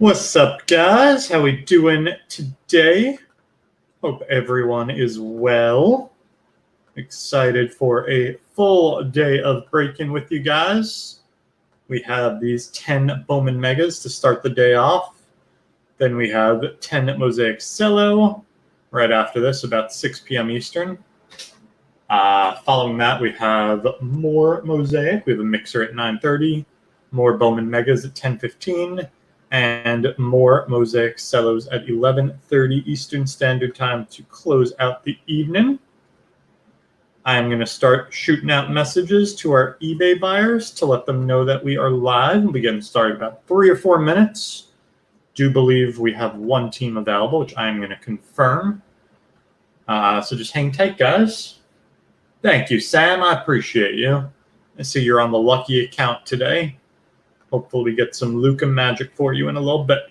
What's up, guys? How we doing today? Hope everyone is well. Excited for a full day of break-in with you guys. We have these 10 Bowman Megas to start the day off. Then we have 10 Mosaic Cello right after this, about 6 p.m. Eastern. Following that, we have more Mosaic. We have a mixer at 9:30, more Bowman Megas at 10:15, and more Mosaic Cellos at 11:30 Eastern Standard Time to close out the evening. I'm going to start shooting out messages to our eBay buyers to let them know that we are live. We'll be getting started in about 3 or 4 minutes. Do believe we have one team available, which I'm going to confirm. So just hang tight, guys. Thank you, Sam. I appreciate you. I see you're on the lucky account today. Hopefully we get some Luca magic for you in a little bit.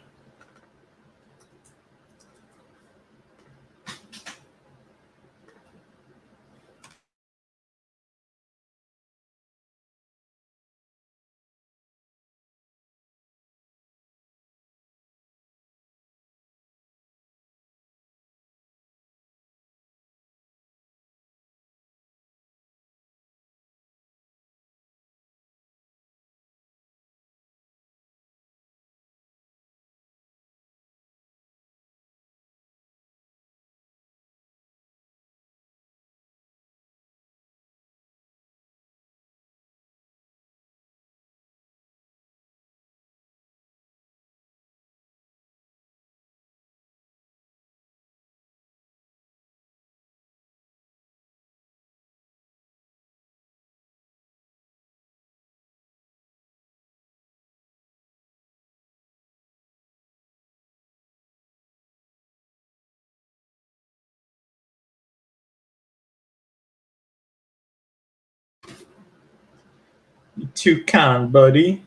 You're too kind, buddy.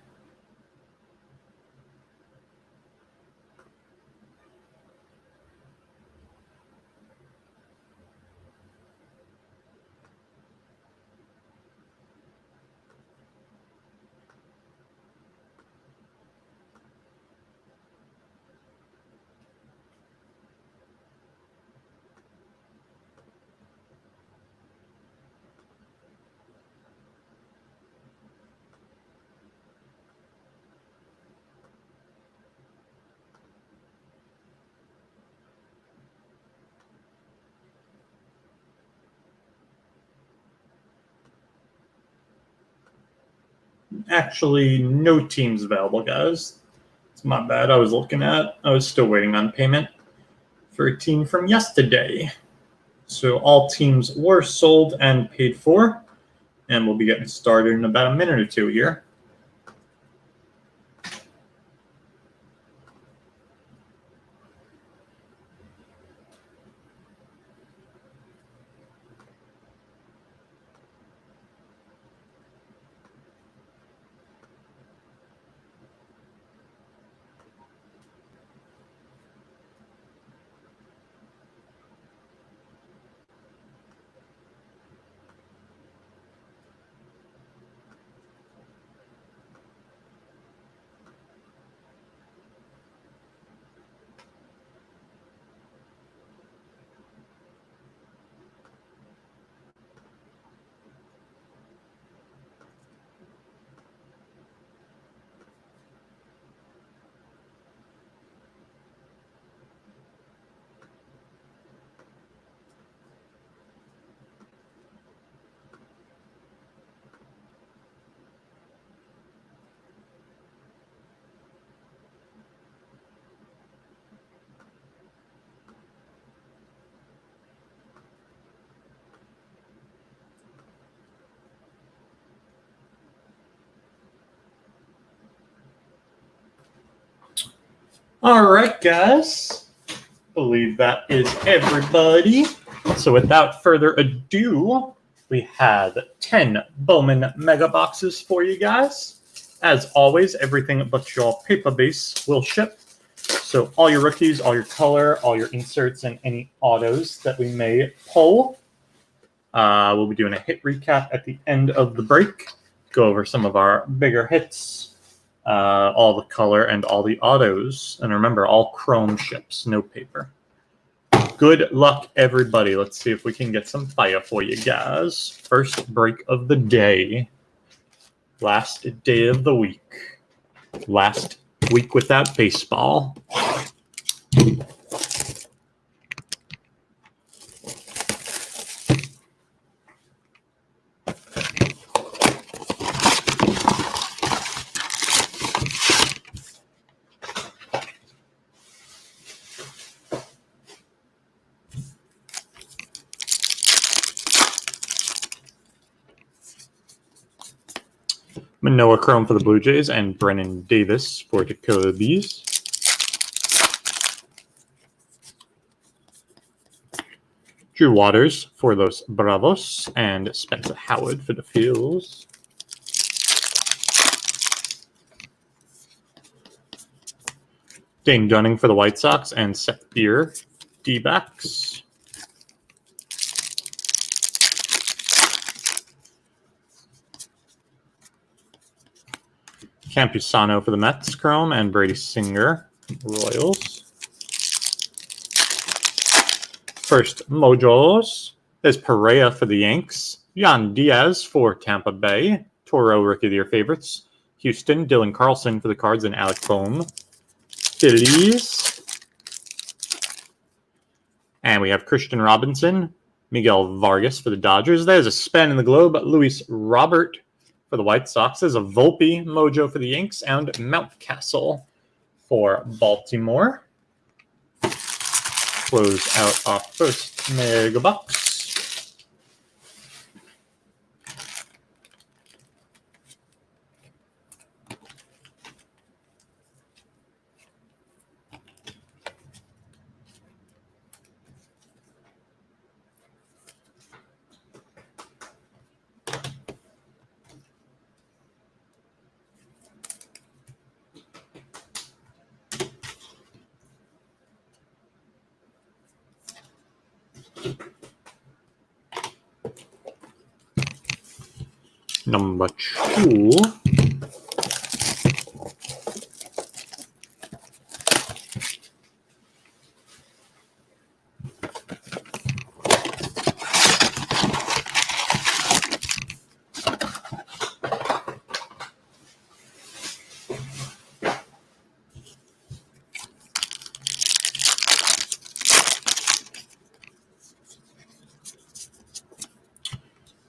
Actually, no teams available, guys. It's my bad. I was still waiting on payment for a team from yesterday. So all teams were sold and paid for, and we'll be getting started in about a minute or two here. All right, guys. Believe that is everybody. So without further ado, we have 10 Bowman Mega Boxes for you guys. As always, everything but your paper base will ship. So all your rookies, all your color, all your inserts, and any autos that we may pull. We'll be doing a hit recap at the end of the break. Go over some of our bigger hits. all the color and all the autos. And remember, all chrome ships, no paper. Good luck, everybody. Let's see if we can get some fire for you guys. First break of the day. Last day of the week. Last week without baseball. Manoah Chrome for the Blue Jays and Brennan Davis for the Cubbies. Drew Waters for Los Bravos and Spencer Howard for the Phils. Dane Dunning for the White Sox and Seth Beer, D-backs. Campusano for the Mets, Chrome, and Brady Singer, Royals. First Mojos is Perea for the Yanks, Yan Diaz for Tampa Bay, Toro Rookie of the Year favorites, Houston, Dylan Carlson for the Cards, and Alec Bohm, Phillies. And we have Christian Robinson, Miguel Vargas for the Dodgers. There's a Span in the Globe, Luis Robert for the White Sox. There's a Volpe Mojo for the Yanks, and Mountcastle for Baltimore. Close out our first mega box. Number 2.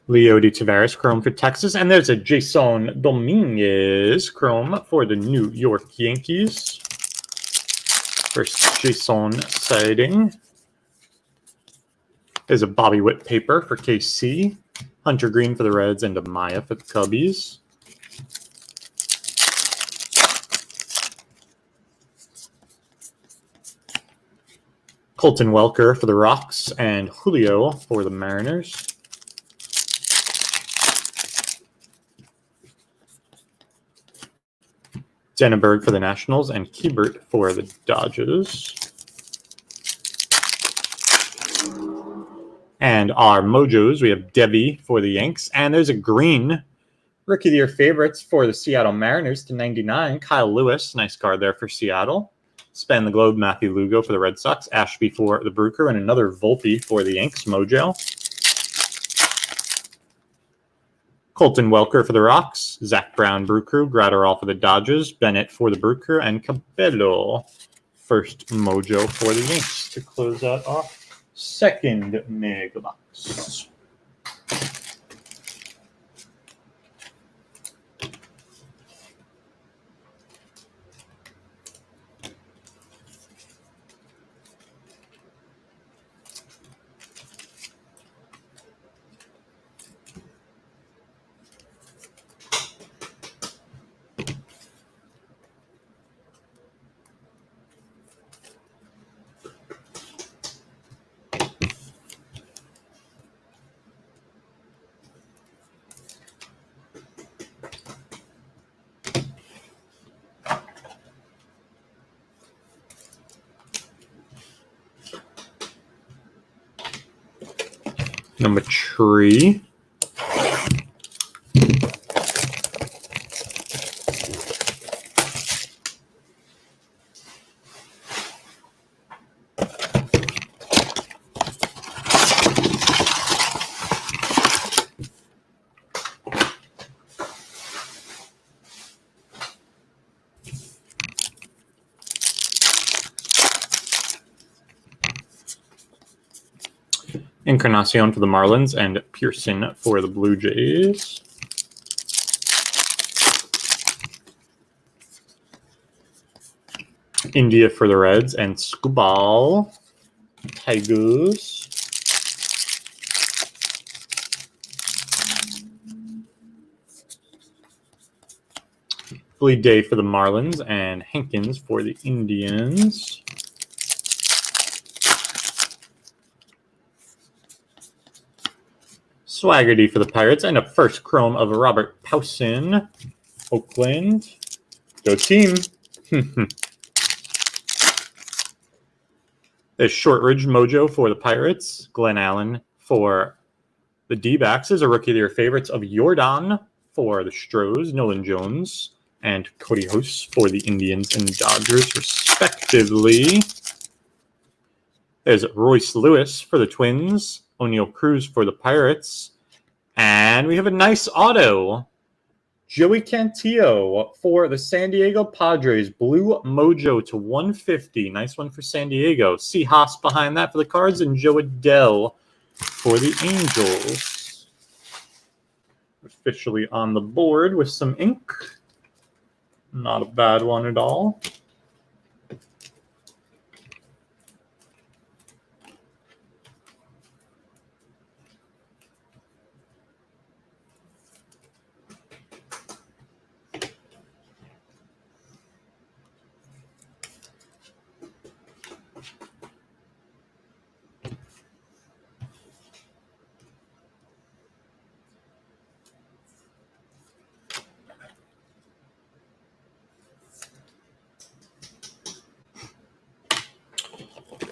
Leody Taveras Chrome for Texas, and there's a Jason Dominguez Chrome for the New York Yankees. First Jason sighting. There's a Bobby Witt paper for KC, Hunter Green for the Reds, and Amaya for the Cubbies. Colton Welker for the Rocks, and Julio for the Mariners. Denneberg for the Nationals, and Kiebert for the Dodgers. And our Mojos, we have Debbie for the Yanks, and there's a green Rookie of the Year favorites for the Seattle Mariners /99, Kyle Lewis, nice card there for Seattle. Span the Globe, Matthew Lugo for the Red Sox, Ashby for the Brew Crew, and another Volpe for the Yanks Mojo. Colton Welker for the Rocks, Zach Brown, Brew Crew, Gratterall for the Dodgers, Bennett for the Brew Crew, and Cabello, first Mojo for the Yanks to close out our second mega box. Number 3. Encarnacion for the Marlins, and Pearson for the Blue Jays. India for the Reds, and Skubal, Tigers. Philly Day for the Marlins, and Hankins for the Indians. Swaggerty for the Pirates, and a first chrome of Robert Powson, Oakland. Go team. There's Shortridge Mojo for the Pirates. Glenn Allen for the D-backs is a Rookie of the Year favorites of Jordan for the Stros, Nolan Jones, and Cody Host for the Indians and Dodgers, respectively. There's Royce Lewis for the Twins, O'Neal Cruz for the Pirates, and we have a nice auto. Joey Cantillo for the San Diego Padres. Blue Mojo to 150. Nice one for San Diego. C. Haas behind that for the Cards, and Joe Adell for the Angels. Officially on the board with some ink. Not a bad one at all.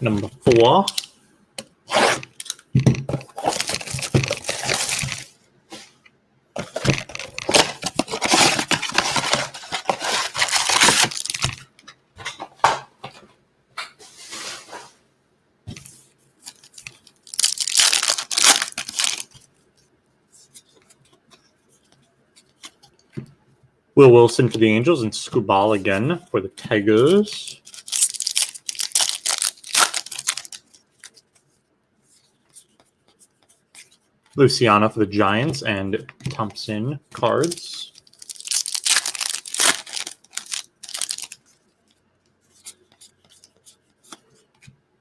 Number 4. Will Wilson for the Angels, and Skubal again for the Tigers. Luciano for the Giants, and Thompson Cards.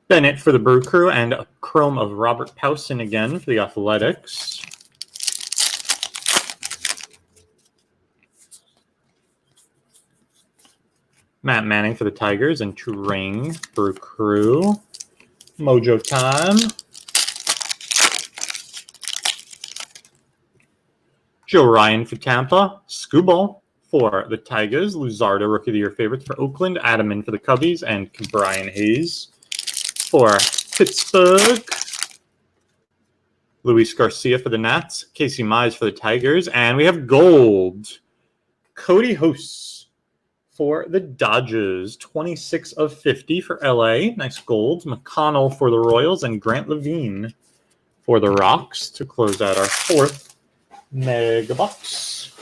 Bennett for the Brew Crew, and a chrome of Robert Powson again for the Athletics. Matt Manning for the Tigers, and Turang Brew Crew. Mojo time. Joe Ryan for Tampa, Skubal for the Tigers, Luzardo Rookie of the Year favorites for Oakland, Adaman for the Cubbies, and Brian Hayes for Pittsburgh. Luis Garcia for the Nats, Casey Mize for the Tigers, and we have gold. Cody Host for the Dodgers, 26 of 50 for LA. Nice gold. McConnell for the Royals, and Grant Levine for the Rocks to close out our 4th Mega Box.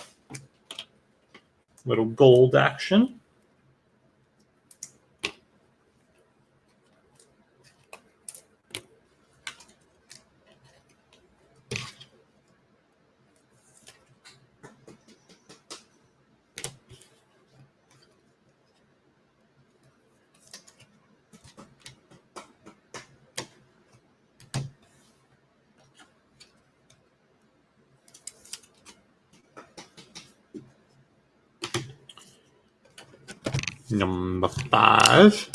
Little gold action. Number 5.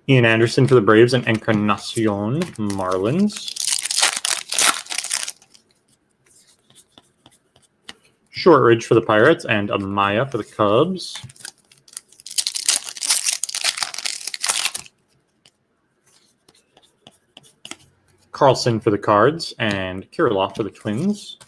Ian Anderson for the Braves, and Encarnacion Marlins. Shortridge for the Pirates, and Amaya for the Cubs. Carlson for the Cards, and Kirilloff for the Twins.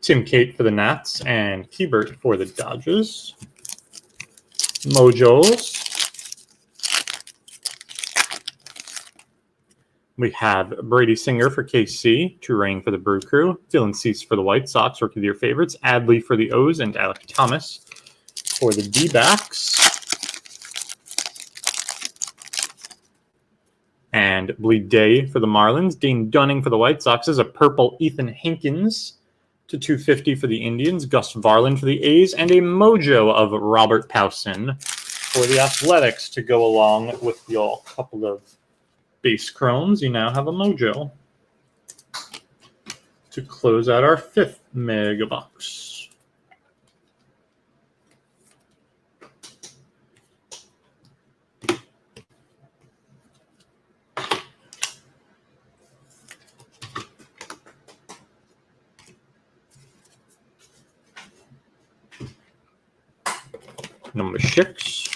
Tim Cate for the Nats and Keibert for the Dodgers. Mojos. We have Brady Singer for KC, Turang for the Brew Crew, Dylan Cease for the White Sox, Rookie of the Year favorites, Adley for the O's, and Alec Thomas for the D-backs. And Bleed Day for the Marlins, Dane Dunning for the White Sox is a purple Ethan Hankins to 250 for the Indians, Gus Varland for the A's, and a mojo of Robert Powson for the Athletics to go along with your couple of base chromes. You now have a mojo to close out our 5th mega box. Number 6.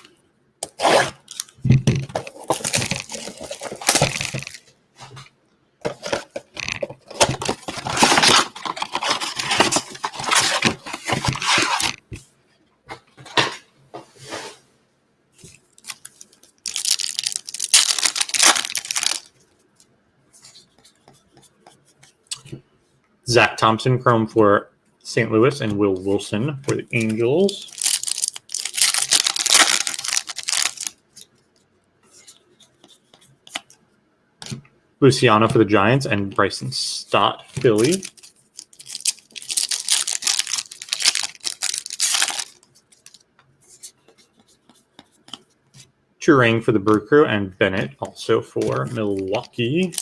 Zach Thompson, chrome for St. Louis, and Will Wilson for the Angels. Luciano for the Giants and Bryson Stott, Philly. Turang for the Brew Crew and Bennett also for Milwaukee.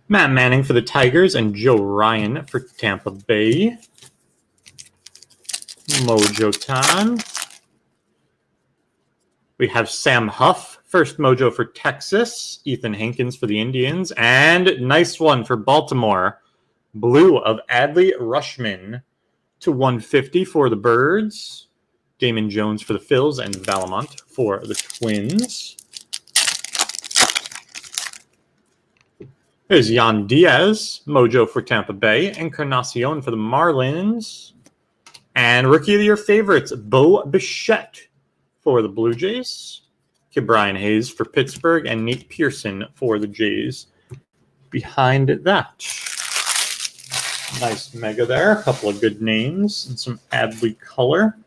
Matt Manning for the Tigers and Joe Ryan for Tampa Bay. Mojo time. We have Sam Huff, first mojo for Texas. Ethan Hankins for the Indians. And nice one for Baltimore. Blue of Adley Rushman to 150 for the Birds. Damon Jones for the Phils and Valamont for the Twins. There's Yan Diaz, mojo for Tampa Bay. Encarnacion for the Marlins. And Rookie of the Year favorites, Bo Bichette for the Blue Jays. Brian Hayes for Pittsburgh. And Nate Pearson for the Jays. Behind that, nice mega there. A couple of good names and some Adley color.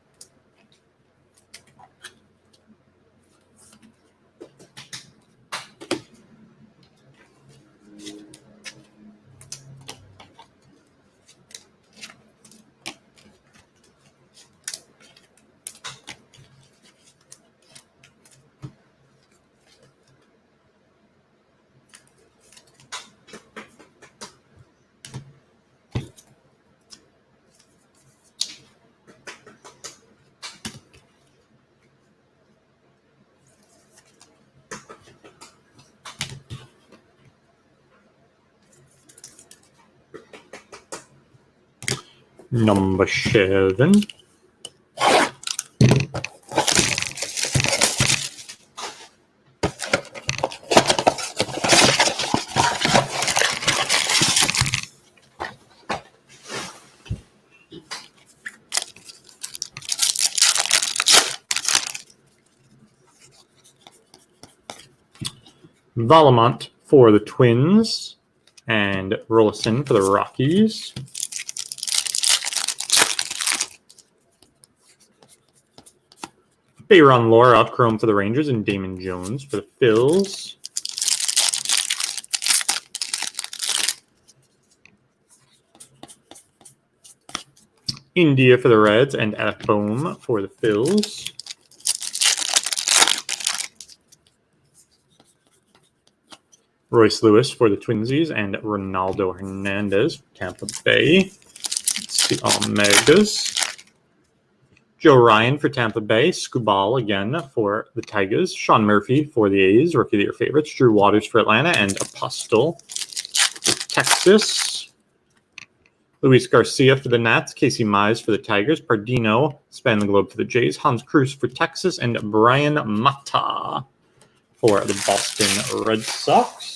Number 7. Valamont for the Twins and Rollison for the Rockies. Bayron Lora, chrome for the Rangers, and Damon Jones for the Phils. India for the Reds, and Alec Bowman for the Phils. Royce Lewis for the Twinsies, and Ronaldo Hernandez for Tampa Bay. Let's see all megas. Joe Ryan for Tampa Bay, Scubal again for the Tigers, Sean Murphy for the A's, Rookie of the Year favorites, Drew Waters for Atlanta, and Apostle for Texas. Luis Garcia for the Nats, Casey Mize for the Tigers, Pardino, Span the Globe for the Jays, Hans Cruz for Texas, and Brian Mata for the Boston Red Sox.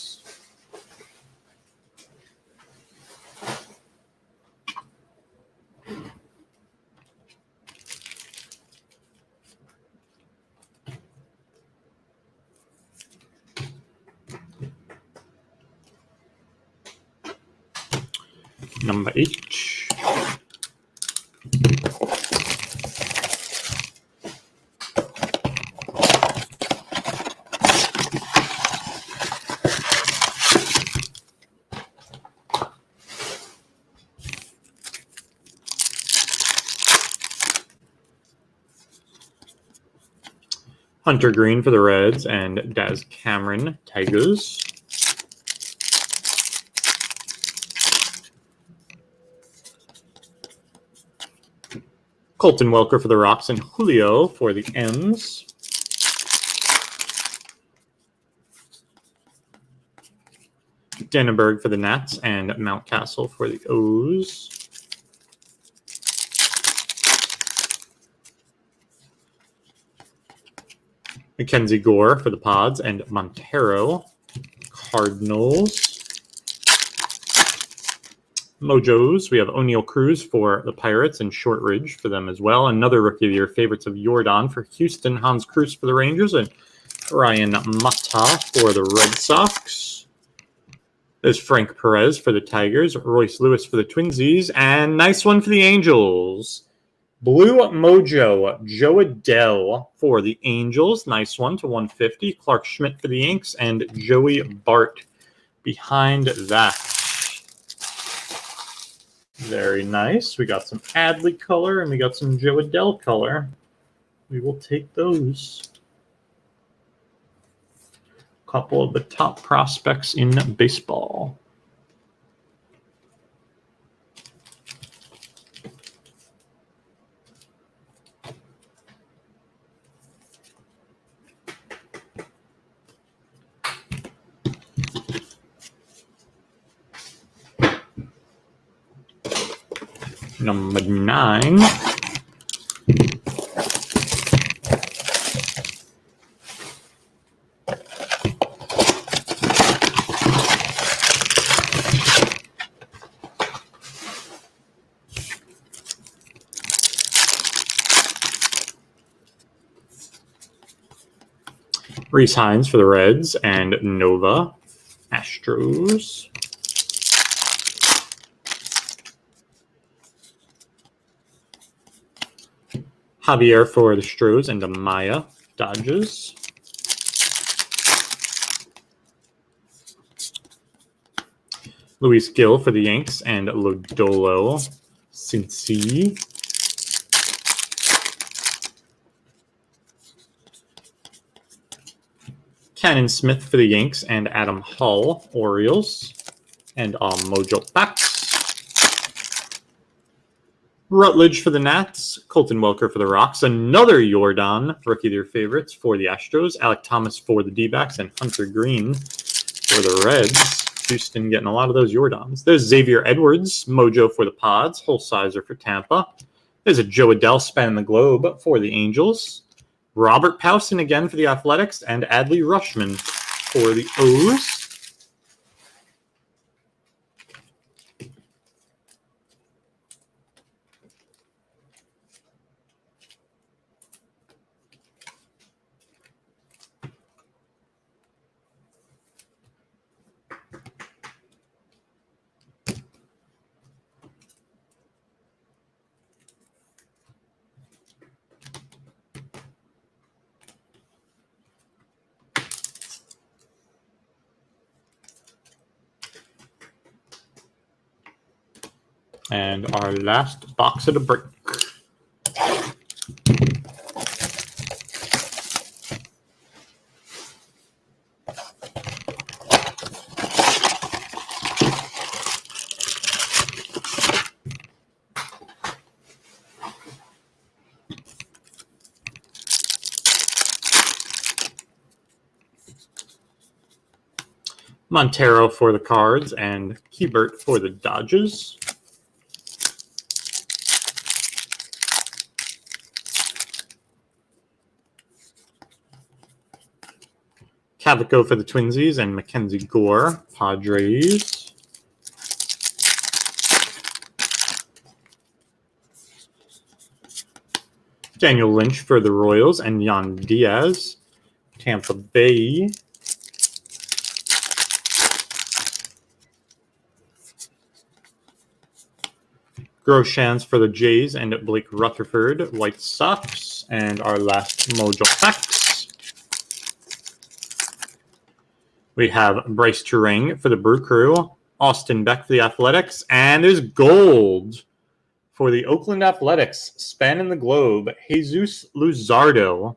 Number 8. Hunter Green for the Reds and Daz Cameron Tigers. Colton Welker for the Rocks and Julio for the M's. Dannenberg for the Nats and Mountcastle for the O's. Mackenzie Gore for the Pods and Montero Cardinals. Mojos, we have O'Neal Cruz for the Pirates and Shortridge for them as well. Another Rookie of the Year favorites of Jordan for Houston, Hans Cruz for the Rangers, and Ryan Mata for the Red Sox. There's Frank Perez for the Tigers, Royce Lewis for the Twinsies, and nice one for the Angels. Blue Mojo, Joe Adell for the Angels. Nice one to 150. Clark Schmidt for the Yanks, and Joey Bart behind that. Very nice. We got some Adley color and we got some Joe Adell color. We will take those. A couple of the top prospects in baseball. Number 9. Reese Hines for the Reds and Nova Astros. Javier for the Stros and Amaya Dodgers. Luis Gill for the Yanks and Lodolo Cincy. Cannon Smith for the Yanks and Adam Hull Orioles. And Mojo Packs. Rutledge for the Nats, Colton Welker for the Rocks, another Jordan, Rookie of their favorites for the Astros, Alec Thomas for the D-backs, and Hunter Green for the Reds. Houston getting a lot of those Jordans. There's Xavier Edwards, Mojo for the Pods, Holsizer for Tampa. There's a Joe Adell spanning the globe for the Angels. Robert Powson again for the Athletics, and Adley Rushman for the O's. And our last box of the break. Montero for the Cards and Keibert for the Dodgers. Cavaco for the Twinsies and Mackenzie Gore, Padres. Daniel Lynch for the Royals and Yan Diaz, Tampa Bay. Groshans for the Jays and Blake Rutherford, White Sox. And our last Mojo Packs. We have Bryce Turang for the Brew Crew, Austin Beck for the Athletics, and there's gold for the Oakland Athletics, spanning the globe, Jesus Luzardo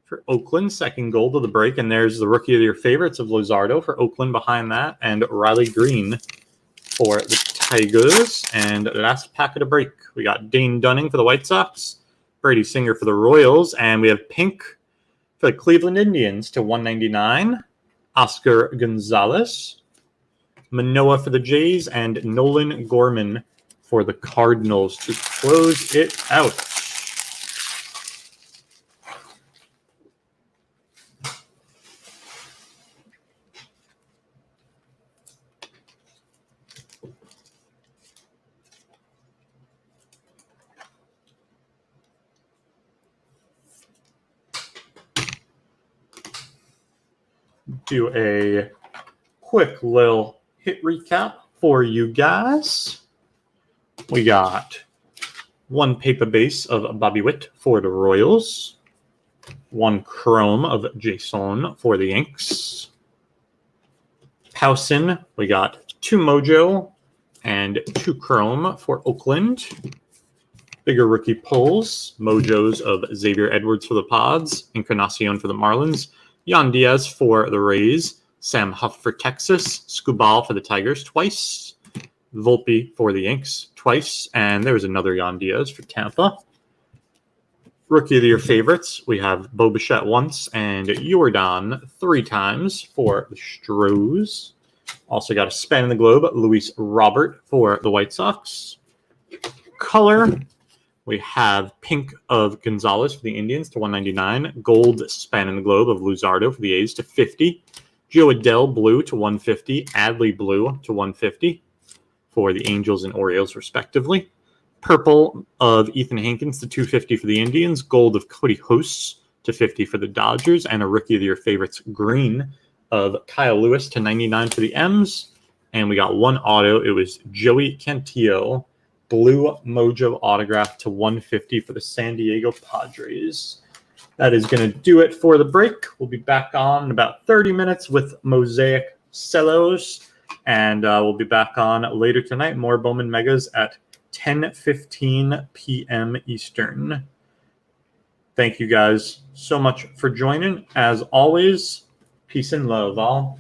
for Oakland, second gold of the break. And there's the rookie of your favorites of Luzardo for Oakland behind that, and Riley Green for the Tigers. And last pack of the break, we got Dane Dunning for the White Sox, Brady Singer for the Royals, and we have pink for the Cleveland Indians to 199, Oscar Gonzalez, Manoah for the Jays, and Nolan Gorman for the Cardinals to close it out. Do a quick little hit recap for you guys. We got one paper base of Bobby Witt for the Royals, one chrome of Jason for the Yanks. Powson, we got two Mojo and two chrome for Oakland. Bigger rookie pulls, Mojos of Xavier Edwards for the Pods, Encarnacion for the Marlins, Yan Diaz for the Rays, Sam Huff for Texas, Scubal for the Tigers twice, Volpe for the Yanks twice, and there's another Yan Diaz for Tampa. Rookie of the Year favorites, we have Bo Bichette once and Jordan 3 times for the Stros. Also got a span in the globe, Luis Robert for the White Sox. Color, we have pink of Gonzalez for the Indians to 199, gold span in the globe of Luzardo for the A's to 50, Joe Adell blue to 150, Adley blue to 150 for the Angels and Orioles respectively. Purple of Ethan Hankins to 250 for the Indians, gold of Cody Hosts to 50 for the Dodgers, and a Rookie of the Year favorites green of Kyle Lewis to 99 for the M's. And we got one auto. It was Joey Cantillo, blue Mojo autograph to 150 for the San Diego Padres. That is going to do it for the break. We'll be back on in about 30 minutes with Mosaic Cellos, and we'll be back on later tonight. More Bowman Megas at 10:15 p.m. Eastern. Thank you guys so much for joining. As always, peace and love, all.